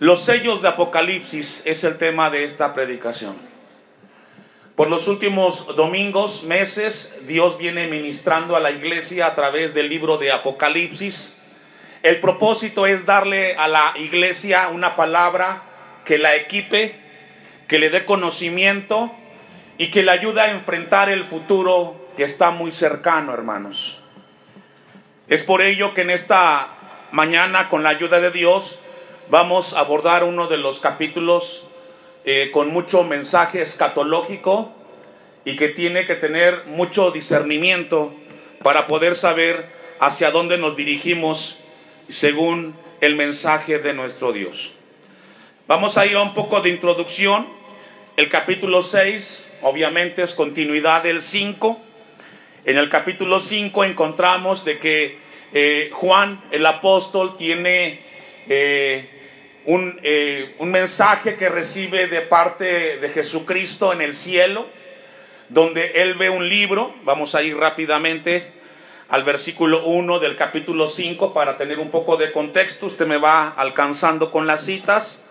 Los sellos de Apocalipsis es el tema de esta predicación. Por los últimos domingos, meses, Dios viene ministrando a la iglesia a través del libro de Apocalipsis. El propósito es darle a la iglesia una palabra que la equipe, que le dé conocimiento y que le ayude a enfrentar el futuro que está muy cercano, hermanos. Es por ello que en esta mañana, con la ayuda de Dios, vamos a abordar uno de los capítulos con mucho mensaje escatológico y que tiene que tener mucho discernimiento para poder saber hacia dónde nos dirigimos según el mensaje de nuestro Dios. Vamos a ir a un poco de introducción. El capítulo 6 obviamente es continuidad del 5. En el capítulo 5 encontramos de que Juan el apóstol tiene un mensaje que recibe de parte de Jesucristo en el cielo, donde él ve un libro. Vamos a ir rápidamente al versículo 1 del capítulo 5 para tener un poco de contexto. Usted me va alcanzando con las citas.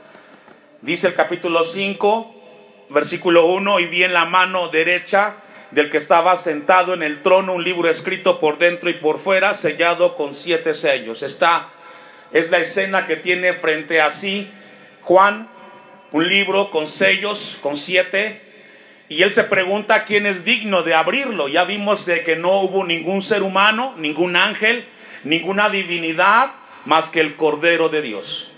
Dice el capítulo 5, versículo 1: y vi en la mano derecha del que estaba sentado en el trono un libro escrito por dentro y por fuera, sellado con 7 sellos. Esta es la escena que tiene frente a sí Juan, un libro con sellos, con 7, y él se pregunta quién es digno de abrirlo. Ya vimos de que no hubo ningún ser humano, ningún ángel, ninguna divinidad más que el Cordero de Dios.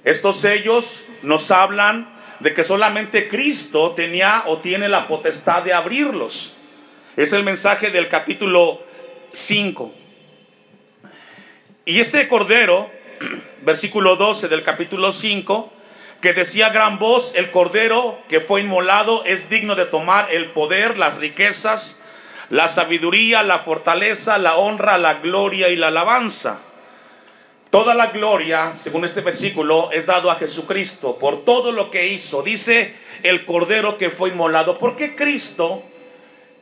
Estos sellos nos hablan de que solamente Cristo tenía o tiene la potestad de abrirlos. Es el mensaje del capítulo 5. Y ese Cordero, versículo 12 del capítulo 5, que decía a gran voz: el Cordero que fue inmolado es digno de tomar el poder, las riquezas, la sabiduría, la fortaleza, la honra, la gloria y la alabanza. Toda la gloria, según este versículo, es dado a Jesucristo por todo lo que hizo. Dice el Cordero que fue inmolado. ¿Por qué Cristo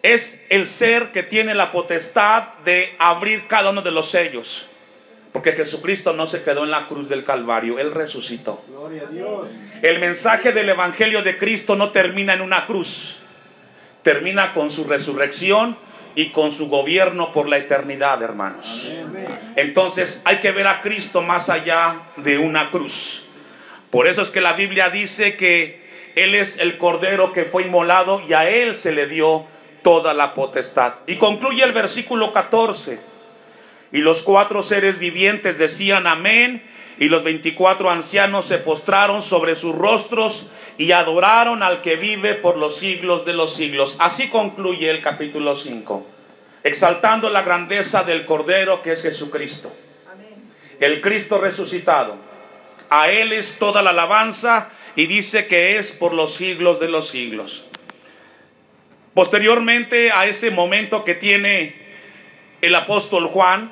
es el ser que tiene la potestad de abrir cada uno de los sellos? Porque Jesucristo no se quedó en la cruz del Calvario, Él resucitó. Gloria a Dios. El mensaje del Evangelio de Cristo no termina en una cruz, termina con su resurrección y con su gobierno por la eternidad, hermanos. Amén. Entonces hay que ver a Cristo más allá de una cruz. Por eso es que la Biblia dice que Él es el Cordero que fue inmolado y a Él se le dio toda la potestad. Y concluye el versículo 14: y los 4 seres vivientes decían amén, y los 24 ancianos se postraron sobre sus rostros y adoraron al que vive por los siglos de los siglos. Así concluye el capítulo 5, exaltando la grandeza del Cordero que es Jesucristo. Amén. El Cristo resucitado. A Él es toda la alabanza, y dice que es por los siglos de los siglos. Posteriormente a ese momento que tiene el apóstol Juan,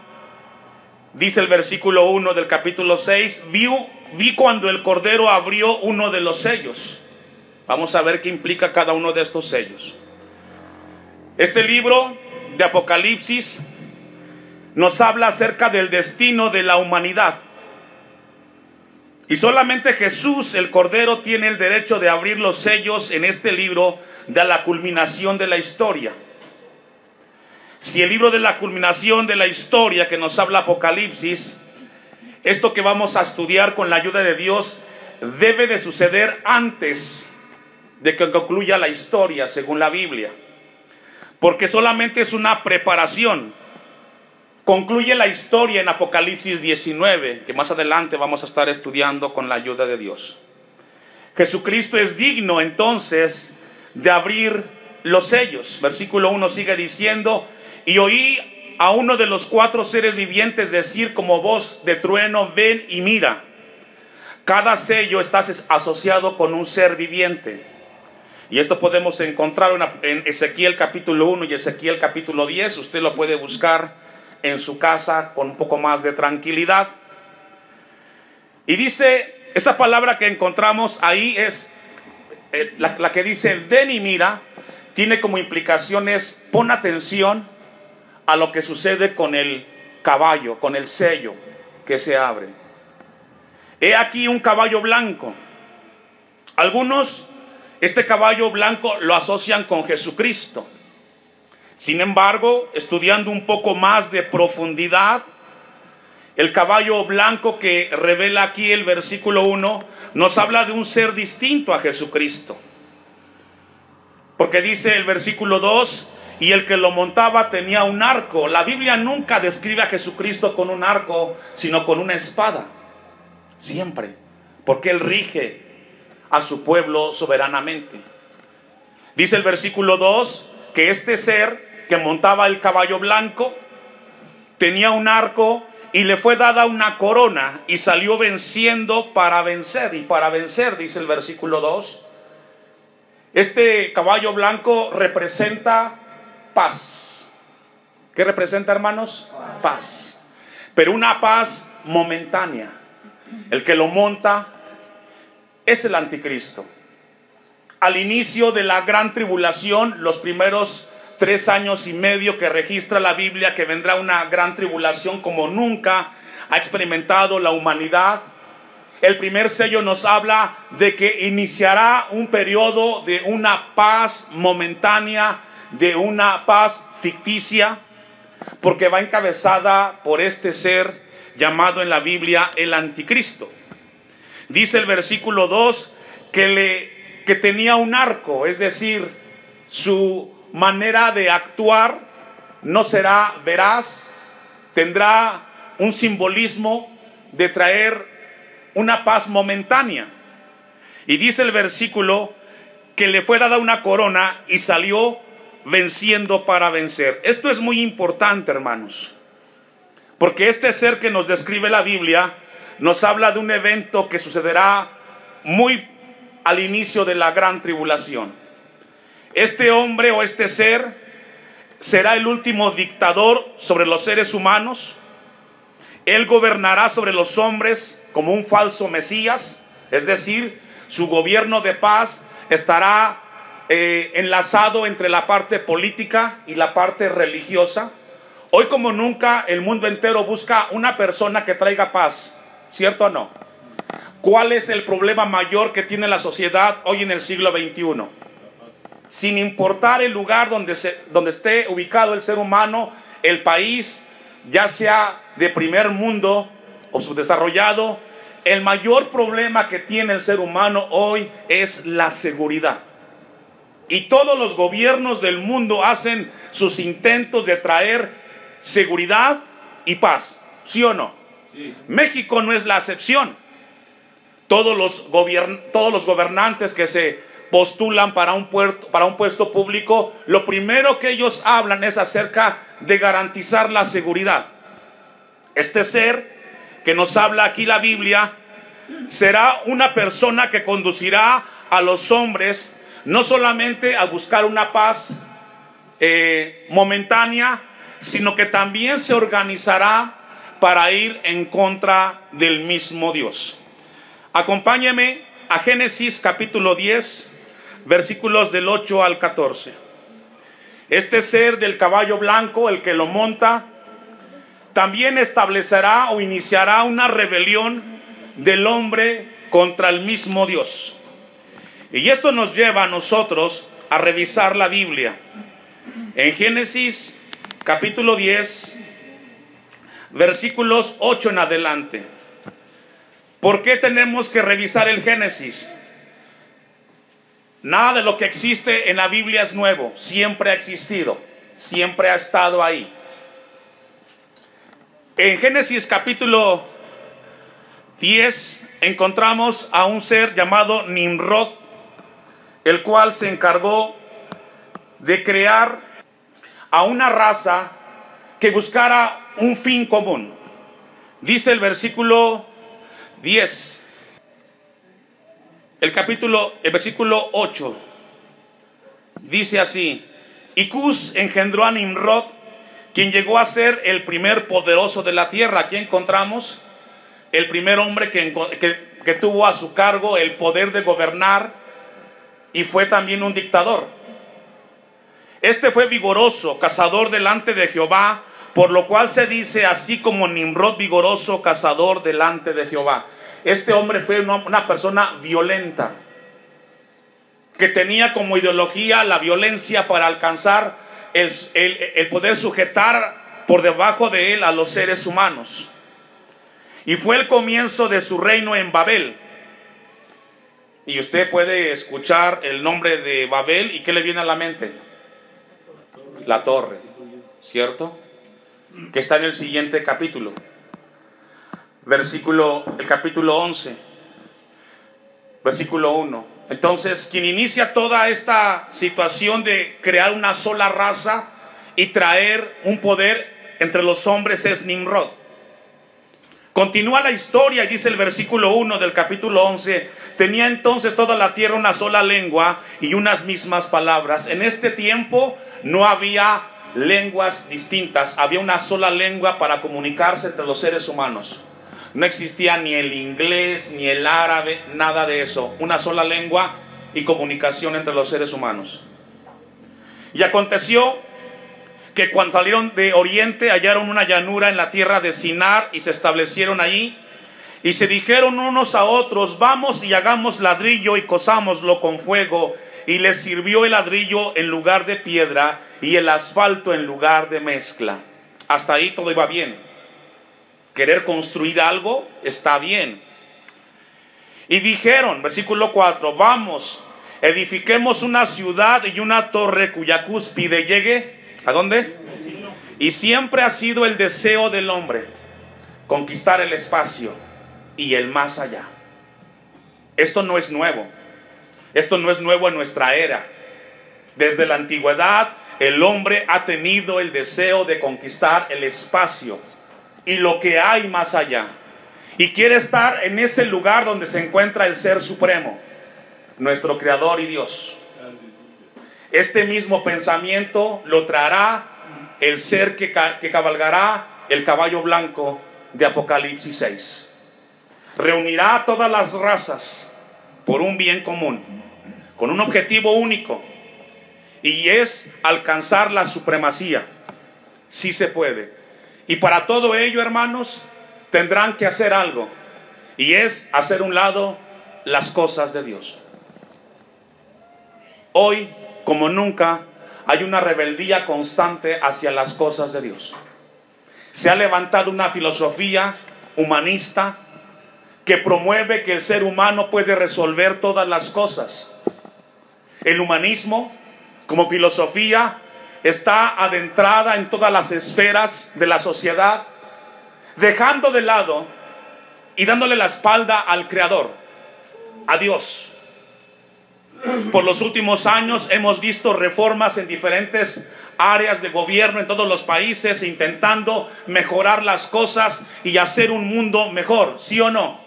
dice el versículo 1 del capítulo 6: vi cuando el Cordero abrió uno de los sellos. Vamos a ver qué implica cada uno de estos sellos. Este libro de Apocalipsis nos habla acerca del destino de la humanidad. Y solamente Jesús, el Cordero, tiene el derecho de abrir los sellos en este libro de la culminación de la historia. Si el libro de la culminación de la historia que nos habla Apocalipsis, esto que vamos a estudiar con la ayuda de Dios, debe de suceder antes de que concluya la historia según la Biblia, porque solamente es una preparación. Concluye la historia en Apocalipsis 19, que más adelante vamos a estar estudiando con la ayuda de Dios. Jesucristo es digno entonces de abrir los sellos. Versículo 1 sigue diciendo: y oí a uno de los 4 seres vivientes decir como voz de trueno: ven y mira. Cada sello está asociado con un ser viviente. Y esto podemos encontrar en Ezequiel capítulo 1 y Ezequiel capítulo 10. Usted lo puede buscar en su casa con un poco más de tranquilidad. Y dice, esa palabra que encontramos ahí es la que dice ven y mira. Tiene como implicaciones: pon atención a lo que sucede con el caballo, con el sello que se abre. he aquí un caballo blanco. Algunos este caballo blanco lo asocian con Jesucristo. Sin embargo, estudiando un poco más de profundidad, el caballo blanco que revela aquí el versículo 1 nos habla de un ser distinto a Jesucristo. Porque dice el versículo 2, y el que lo montaba tenía un arco. La Biblia nunca describe a Jesucristo con un arco, sino con una espada. Siempre. Porque Él rige a su pueblo soberanamente. Dice el versículo 2 que este ser que montaba el caballo blanco tenía un arco y le fue dada una corona y salió venciendo para vencer. Y para vencer, dice el versículo 2, este caballo blanco representa paz. ¿Qué representa, hermanos? Paz. Pero una paz momentánea. El que lo monta es el anticristo. Al inicio de la gran tribulación, los primeros 3 años y medio que registra la Biblia, que vendrá una gran tribulación como nunca ha experimentado la humanidad. El primer sello nos habla de que iniciará un periodo de una paz momentánea, de una paz ficticia, porque va encabezada por este ser llamado en la Biblia el anticristo. Dice el versículo 2 que tenía un arco, es decir, su manera de actuar no será veraz, tendrá un simbolismo de traer una paz momentánea. Y dice el versículo que le fue dada una corona y salió venciendo para vencer. Esto es muy importante, hermanos, porque este ser que nos describe la Biblia nos habla de un evento que sucederá muy al inicio de la gran tribulación. Este hombre o este ser será el último dictador sobre los seres humanos. Él gobernará sobre los hombres como un falso Mesías, es decir, su gobierno de paz estará enlazado entre la parte política y la parte religiosa. Hoy como nunca el mundo entero busca una persona que traiga paz, ¿cierto o no? ¿Cuál es el problema mayor que tiene la sociedad hoy en el siglo XXI? Sin importar el lugar donde esté ubicado el ser humano, el país, ya sea de primer mundo o subdesarrollado, el mayor problema que tiene el ser humano hoy es la seguridad. Y todos los gobiernos del mundo hacen sus intentos de traer seguridad y paz, ¿sí o no? Sí. México no es la excepción. Todos los gobernantes que se postulan para un puesto público, lo primero que ellos hablan es acerca de garantizar la seguridad. Este ser que nos habla aquí la Biblia será una persona que conducirá a los hombres no solamente a buscar una paz momentánea, sino que también se organizará para ir en contra del mismo Dios. Acompáñeme a Génesis capítulo 10, versículos del 8 al 14. Este ser del caballo blanco, el que lo monta, también establecerá o iniciará una rebelión del hombre contra el mismo Dios. Y esto nos lleva a nosotros a revisar la Biblia. En Génesis capítulo 10, versículos 8 en adelante. ¿Por qué tenemos que revisar el Génesis? Nada de lo que existe en la Biblia es nuevo. Siempre ha existido, siempre ha estado ahí. En Génesis capítulo 10 encontramos a un ser llamado Nimrod, el cual se encargó de crear a una raza que buscara un fin común. Dice el versículo 10, el versículo 8, dice así: y Cus engendró a Nimrod, quien llegó a ser el primer poderoso de la tierra. Aquí encontramos el primer hombre que tuvo a su cargo el poder de gobernar y fue también un dictador. Este fue vigoroso, cazador delante de Jehová, por lo cual se dice así como Nimrod vigoroso, cazador delante de Jehová. Este hombre fue una persona violenta, que tenía como ideología la violencia para alcanzar el poder sujetar por debajo de él a los seres humanos. Y fue el comienzo de su reino en Babel. Y usted puede escuchar el nombre de Babel, ¿y qué le viene a la mente? La torre, ¿cierto? Que está en el siguiente capítulo. El capítulo 11, versículo 1. Entonces, quien inicia toda esta situación de crear una sola raza y traer un poder entre los hombres es Nimrod. Continúa la historia y dice el versículo 1 del capítulo 11: tenía entonces toda la tierra una sola lengua y unas mismas palabras. En este tiempo no había lenguas distintas, había una sola lengua para comunicarse entre los seres humanos. No existía ni el inglés, ni el árabe, nada de eso. Una sola lengua y comunicación entre los seres humanos. Y aconteció que cuando salieron de oriente hallaron una llanura en la tierra de Sinar y se establecieron ahí. Y se dijeron unos a otros: vamos y hagamos ladrillo y cosámoslo con fuego. Y les sirvió el ladrillo en lugar de piedra y el asfalto en lugar de mezcla. Hasta ahí todo iba bien. Querer construir algo está bien. Y dijeron, versículo 4: vamos, edifiquemos una ciudad y una torre cuya cúspide llegue, ¿a dónde? Y siempre ha sido el deseo del hombre conquistar el espacio y el más allá. Esto no es nuevo. Esto no es nuevo en nuestra era. Desde la antigüedad el hombre ha tenido el deseo de conquistar el espacio y lo que hay más allá, y quiere estar en ese lugar donde se encuentra el Ser Supremo, nuestro Creador y Dios. Este mismo pensamiento lo traerá el ser que cabalgará el caballo blanco de Apocalipsis 6. Reunirá a todas las razas por un bien común, con un objetivo único, y es alcanzar la supremacía. Sí se puede. Y para todo ello, hermanos, tendrán que hacer algo, y es hacer un lado las cosas de Dios. Hoy, como nunca, hay una rebeldía constante hacia las cosas de Dios. Se ha levantado una filosofía humanista que promueve que el ser humano puede resolver todas las cosas. El humanismo, como filosofía, está adentrada en todas las esferas de la sociedad, dejando de lado y dándole la espalda al Creador, a Dios. Por los últimos años hemos visto reformas en diferentes áreas de gobierno en todos los países, intentando mejorar las cosas y hacer un mundo mejor, ¿sí o no?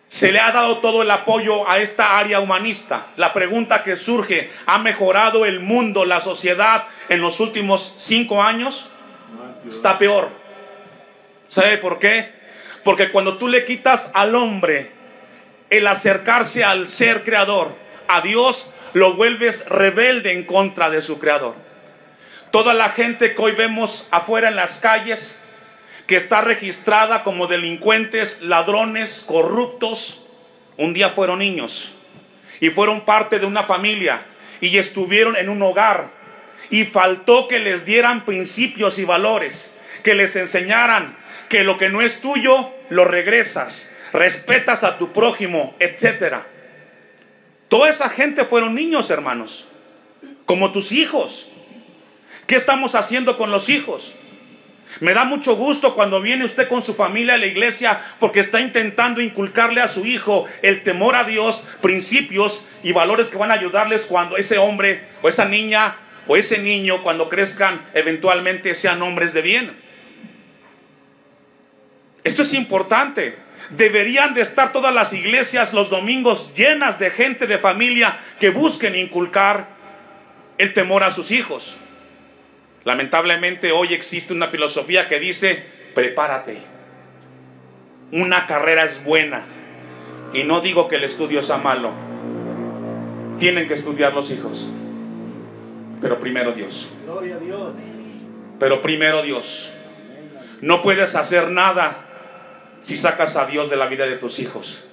Se le ha dado todo el apoyo a esta área humanista. La pregunta que surge: ¿ha mejorado el mundo, la sociedad en los últimos 5 años? Está peor. ¿Sabe por qué? Porque cuando tú le quitas al hombre el acercarse al ser creador, a Dios, lo vuelves rebelde en contra de su creador. Toda la gente que hoy vemos afuera en las calles, que está registrada como delincuentes, ladrones, corruptos, un día fueron niños y fueron parte de una familia y estuvieron en un hogar, y faltó que les dieran principios y valores, que les enseñaran que lo que no es tuyo lo regresas, respetas a tu prójimo, etcétera. Toda esa gente fueron niños, hermanos, como tus hijos. ¿Qué estamos haciendo con los hijos? Me da mucho gusto cuando viene usted con su familia a la iglesia, porque está intentando inculcarle a su hijo el temor a Dios, principios y valores que van a ayudarles cuando ese hombre o esa niña o ese niño, cuando crezcan, eventualmente sean hombres de bien. Esto es importante. Deberían de estar todas las iglesias los domingos llenas de gente de familia que busquen inculcar el temor a sus hijos. Lamentablemente hoy existe una filosofía que dice: prepárate, una carrera es buena. Y no digo que el estudio sea malo, tienen que estudiar los hijos, pero primero Dios. Gloria a Dios. Pero primero Dios. No puedes hacer nada si sacas a Dios de la vida de tus hijos,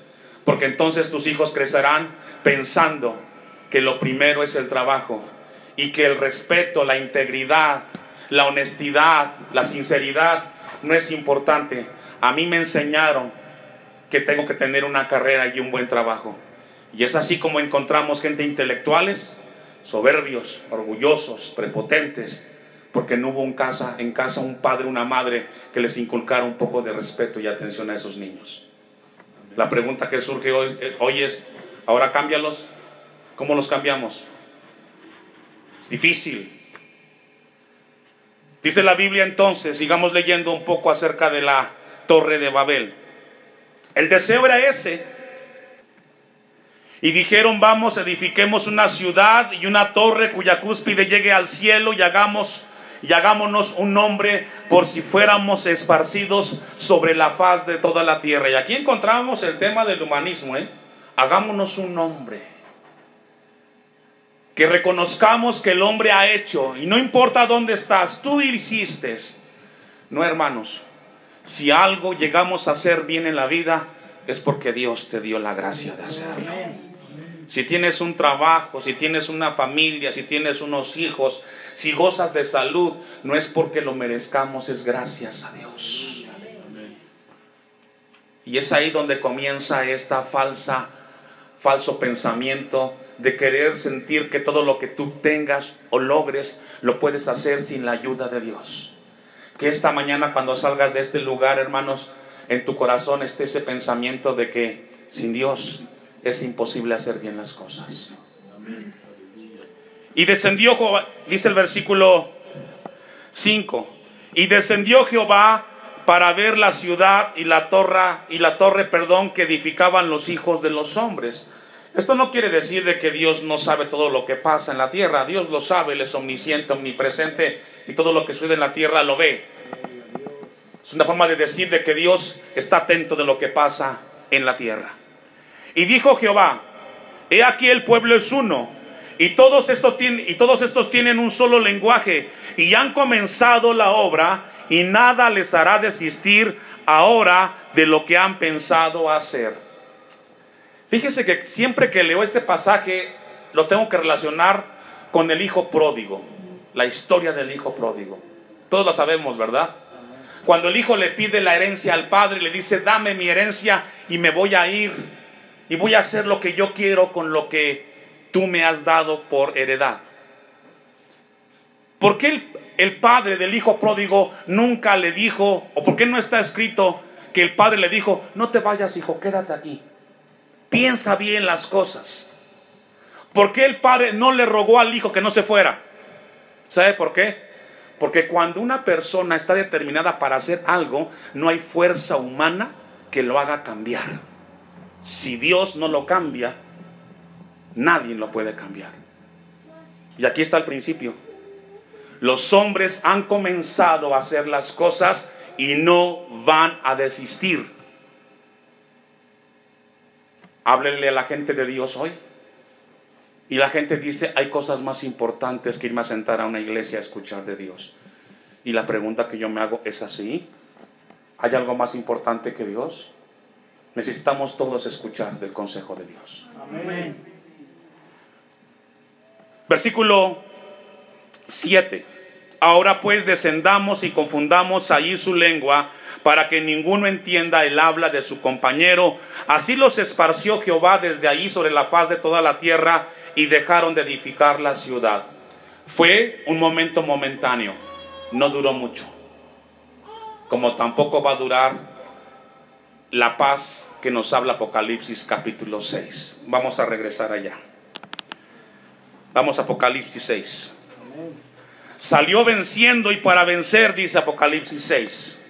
porque entonces tus hijos crecerán pensando que lo primero es el trabajo y que el respeto, la integridad, la honestidad, la sinceridad no es importante. A mí me enseñaron que tengo que tener una carrera y un buen trabajo. Y es así como encontramos gente intelectuales, soberbios, orgullosos, prepotentes, porque no hubo en casa un padre, una madre que les inculcara un poco de respeto y atención a esos niños. La pregunta que surge hoy es, ahora cámbialos. ¿Cómo los cambiamos? Es difícil. Dice la Biblia entonces, sigamos leyendo un poco acerca de la Torre de Babel. El deseo era ese. Y dijeron, vamos, edifiquemos una ciudad y una torre cuya cúspide llegue al cielo y hagámonos un nombre por si fuéramos esparcidos sobre la faz de toda la tierra. Y aquí encontramos el tema del humanismo, Hagámonos un nombre. Que reconozcamos que el hombre ha hecho, y no importa dónde estás, tú hiciste. No, hermanos, si algo llegamos a hacer bien en la vida, es porque Dios te dio la gracia de hacerlo. Si tienes un trabajo, si tienes una familia, si tienes unos hijos, si gozas de salud, no es porque lo merezcamos, es gracias a Dios. Y es ahí donde comienza esta falso pensamiento de querer sentir que todo lo que tú tengas o logres lo puedes hacer sin la ayuda de Dios. Que esta mañana cuando salgas de este lugar, hermanos, en tu corazón esté ese pensamiento de que sin Dios es imposible hacer bien las cosas. Y descendió Jehová, dice el versículo 5, y descendió Jehová para ver la ciudad y la torre, que edificaban los hijos de los hombres. Esto no quiere decir de que Dios no sabe todo lo que pasa en la tierra. Dios lo sabe, Él es omnisciente, omnipresente, y todo lo que sucede en la tierra lo ve. Es una forma de decir de que Dios está atento de lo que pasa en la tierra. Y dijo Jehová, he aquí el pueblo es uno, y todos estos tienen un solo lenguaje, y han comenzado la obra, y nada les hará desistir ahora de lo que han pensado hacer. Fíjese que siempre que leo este pasaje lo tengo que relacionar con el hijo pródigo, la historia del hijo pródigo. Todos la sabemos, ¿verdad? Cuando el hijo le pide la herencia al padre, le dice, dame mi herencia y me voy a ir y voy a hacer lo que yo quiero con lo que tú me has dado por heredad. ¿Por qué el padre del hijo pródigo nunca le dijo, o por qué no está escrito que el padre le dijo, no te vayas, hijo, quédate aquí, piensa bien las cosas? ¿Por qué el padre no le rogó al hijo que no se fuera? ¿Sabe por qué? Porque cuando una persona está determinada para hacer algo, no hay fuerza humana que lo haga cambiar. Si Dios no lo cambia, nadie lo puede cambiar. Y aquí está el principio. Los hombres han comenzado a hacer las cosas y no van a desistir. Háblele a la gente de Dios hoy. Y la gente dice, hay cosas más importantes que irme a sentar a una iglesia a escuchar de Dios. Y la pregunta que yo me hago es así: ¿hay algo más importante que Dios? Necesitamos todos escuchar del consejo de Dios. Amén. Versículo 7. Ahora pues descendamos y confundamos allí su lengua, para que ninguno entienda el habla de su compañero. Así los esparció Jehová desde allí sobre la faz de toda la tierra, y dejaron de edificar la ciudad. Fue un momento momentáneo, no duró mucho, como tampoco va a durar la paz que nos habla Apocalipsis capítulo 6. Vamos a regresar allá. Vamos a Apocalipsis 6. Salió venciendo y para vencer, dice Apocalipsis 6.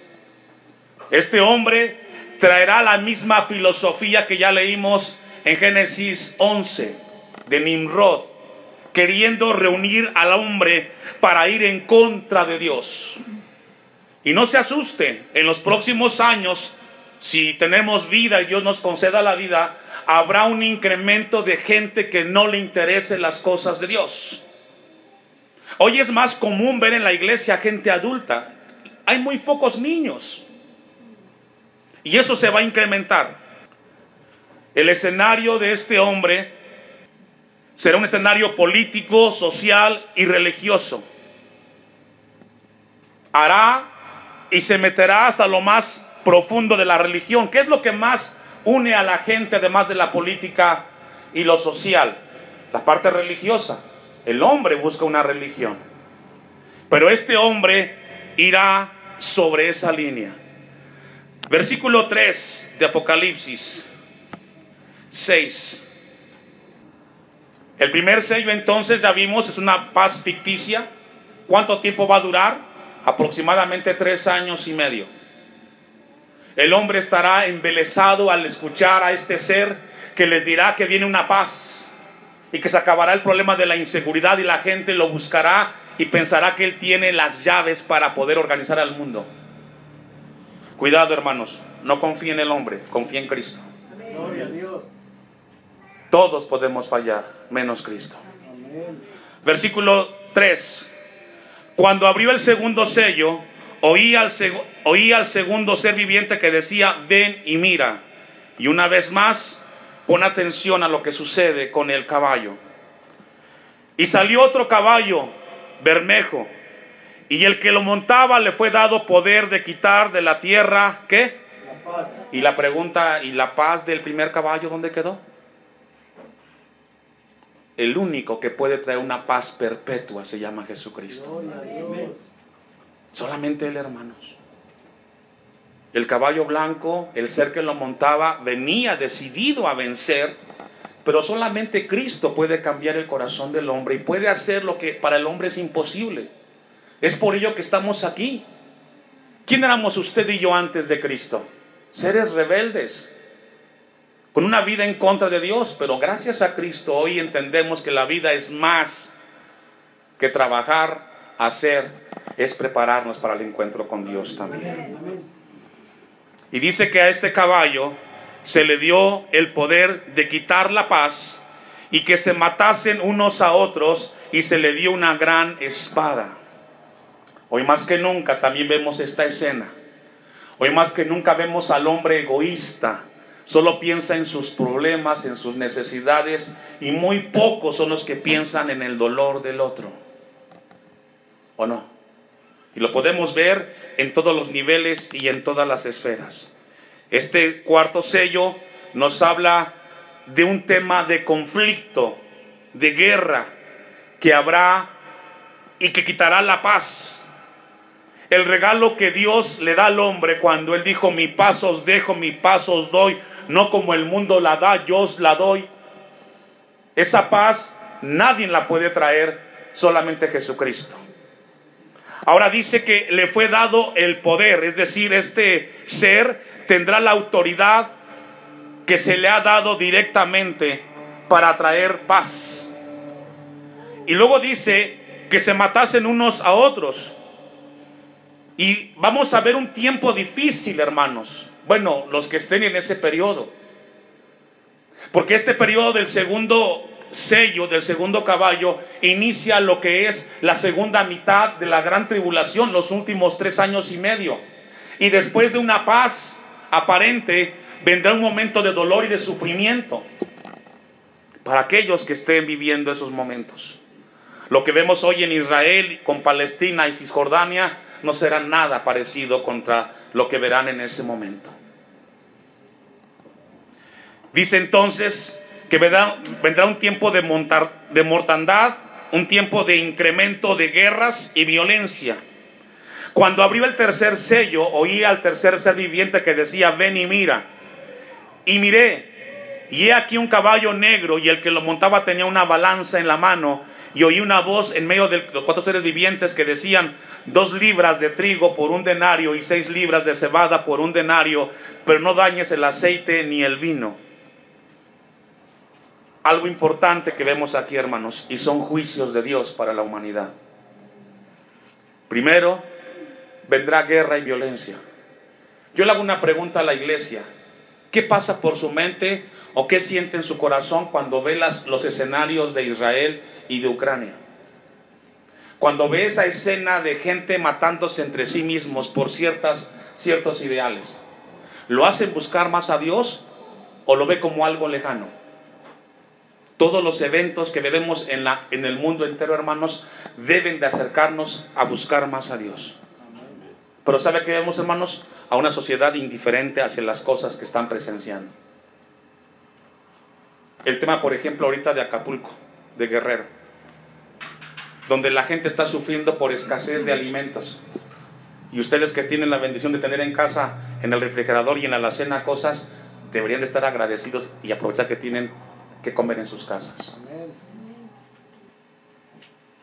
Este hombre traerá la misma filosofía que ya leímos en Génesis 11 de Nimrod, queriendo reunir al hombre para ir en contra de Dios. Y no se asuste, en los próximos años, si tenemos vida y Dios nos conceda la vida, habrá un incremento de gente que no le interesen las cosas de Dios. Hoy es más común ver en la iglesia gente adulta. Hay muy pocos niños. Y eso se va a incrementar. El escenario de este hombre será un escenario político, social y religioso. Hará y se meterá hasta lo más profundo de la religión. ¿Qué es lo que más une a la gente además de la política y lo social? La parte religiosa. El hombre busca una religión, pero este hombre irá sobre esa línea. Versículo 3 de Apocalipsis 6. El primer sello, entonces, ya vimos, es una paz ficticia. ¿Cuánto tiempo va a durar? Aproximadamente 3 años y medio. El hombre estará embelesado al escuchar a este ser que les dirá que viene una paz y que se acabará el problema de la inseguridad, y la gente lo buscará y pensará que él tiene las llaves para poder organizar al mundo. Cuidado, hermanos, no confíe en el hombre, confíe en Cristo. Gloria a Dios. Todos podemos fallar, menos Cristo. Amén. Versículo 3. Cuando abrió el segundo sello, oí al segundo ser viviente que decía: ven y mira. Y una vez más, pon atención a lo que sucede con el caballo. Y salió otro caballo bermejo, y el que lo montaba le fue dado poder de quitar de la tierra, ¿qué? La paz. Y la pregunta: ¿y la paz del primer caballo dónde quedó? El único que puede traer una paz perpetua se llama Jesucristo. Gloria a Dios. Solamente Él, hermanos. El caballo blanco, el ser que lo montaba, venía decidido a vencer, pero solamente Cristo puede cambiar el corazón del hombre y puede hacer lo que para el hombre es imposible. Es por ello que estamos aquí. ¿Quién éramos usted y yo antes de Cristo? Seres rebeldes, con una vida en contra de Dios, pero gracias a Cristo hoy entendemos que la vida es más que trabajar, hacer, es prepararnos para el encuentro con Dios también. Y dice que a este caballo se le dio el poder de quitar la paz y que se matasen unos a otros, y se le dio una gran espada. Hoy más que nunca también vemos esta escena. Hoy más que nunca vemos al hombre egoísta. Solo piensa en sus problemas, en sus necesidades, y muy pocos son los que piensan en el dolor del otro. ¿O no? Y lo podemos ver en todos los niveles y en todas las esferas. Este cuarto sello nos habla de un tema de conflicto, de guerra, que habrá y que quitará la paz. El regalo que Dios le da al hombre cuando Él dijo: mi paz os dejo, mi paz os doy, no como el mundo la da, yo os la doy. Esa paz nadie la puede traer, solamente Jesucristo. Ahora dice que le fue dado el poder, es decir, este ser tendrá la autoridad que se le ha dado directamente para traer paz. Y luego dice que se matasen unos a otros. Y vamos a ver un tiempo difícil, hermanos. Bueno, los que estén en ese periodo, porque este periodo del segundo sello, del segundo caballo, inicia lo que es la segunda mitad de la gran tribulación, los últimos 3 años y medio. Y después de una paz aparente, vendrá un momento de dolor y de sufrimiento para aquellos que estén viviendo esos momentos. Lo que vemos hoy en Israel con Palestina y Cisjordania no será nada parecido contra lo que verán en ese momento. Dice entonces que vendrá un tiempo de mortandad, un tiempo de incremento de guerras y violencia. Cuando abrió el tercer sello, oí al tercer ser viviente que decía: ven y mira. Y miré, y he aquí un caballo negro, y el que lo montaba tenía una balanza en la mano. Y oí una voz en medio de los 4 seres vivientes que decían: 2 libras de trigo por 1 denario y 6 libras de cebada por 1 denario, pero no dañes el aceite ni el vino. Algo importante que vemos aquí, hermanos, y son juicios de Dios para la humanidad. Primero, vendrá guerra y violencia. Yo le hago una pregunta a la iglesia: ¿qué pasa por su mente o qué siente en su corazón cuando ve los escenarios de Israel y de Ucrania? Cuando ve esa escena de gente matándose entre sí mismos por ciertos ideales. ¿Lo hacen buscar más a Dios o lo ve como algo lejano? Todos los eventos que vemos en el mundo entero, hermanos, deben de acercarnos a buscar más a Dios. Pero ¿sabe qué vemos, hermanos? A una sociedad indiferente hacia las cosas que están presenciando. El tema, por ejemplo, ahorita de Acapulco, de Guerrero, donde la gente está sufriendo por escasez de alimentos. Y ustedes que tienen la bendición de tener en casa, en el refrigerador y en la alacena cosas, deberían de estar agradecidos y aprovechar que tienen que comer en sus casas.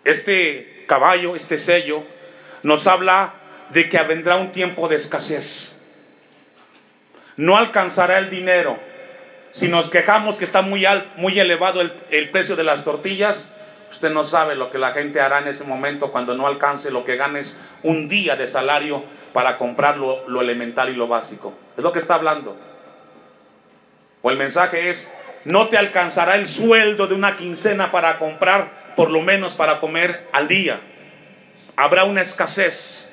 Este caballo, este sello, nos habla de que vendrá un tiempo de escasez. No alcanzará el dinero. Si nos quejamos que está muy elevado el precio de las tortillas, usted no sabe lo que la gente hará en ese momento cuando no alcance lo que ganes un día de salario para comprar lo elemental y lo básico. Es lo que está hablando. O el mensaje es: no te alcanzará el sueldo de una quincena para comprar, por lo menos para comer al día. Habrá una escasez.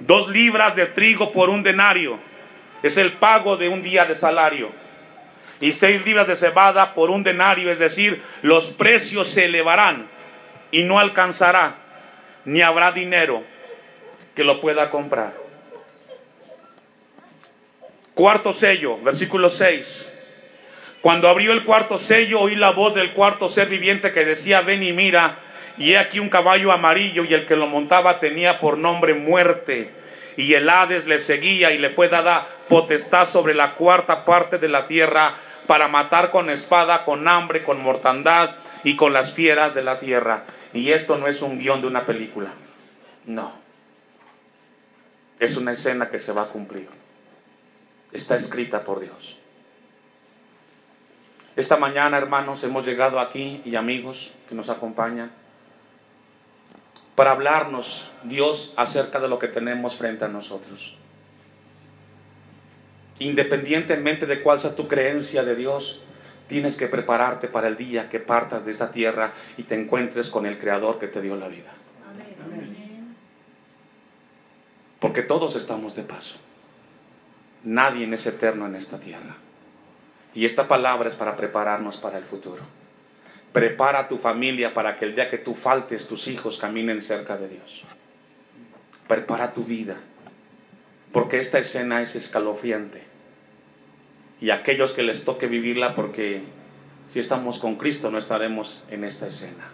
2 libras de trigo por un denario es el pago de un día de salario. Y 6 libras de cebada por un denario, es decir, los precios se elevarán y no alcanzará, ni habrá dinero que lo pueda comprar. Cuarto sello, versículo 6. Cuando abrió el cuarto sello, oí la voz del cuarto ser viviente que decía: ven y mira. Y he aquí un caballo amarillo, y el que lo montaba tenía por nombre Muerte, y el Hades le seguía, y le fue dada potestad sobre la cuarta parte de la tierra, para matar con espada, con hambre, con mortandad y con las fieras de la tierra. Y esto no es un guión de una película, no, es una escena que se va a cumplir. Está escrita por Dios. Esta mañana, hermanos, hemos llegado aquí, y amigos que nos acompañan, para hablarnos Dios acerca de lo que tenemos frente a nosotros. Independientemente de cuál sea tu creencia de Dios, tienes que prepararte para el día que partas de esta tierra y te encuentres con el Creador que te dio la vida. Amén. Porque todos estamos de paso. Nadie es eterno en esta tierra. Y esta palabra es para prepararnos para el futuro. Prepara a tu familia para que el día que tú faltes, tus hijos caminen cerca de Dios. Prepara tu vida, porque esta escena es escalofriante. Y aquellos que les toque vivirla, porque si estamos con Cristo no estaremos en esta escena.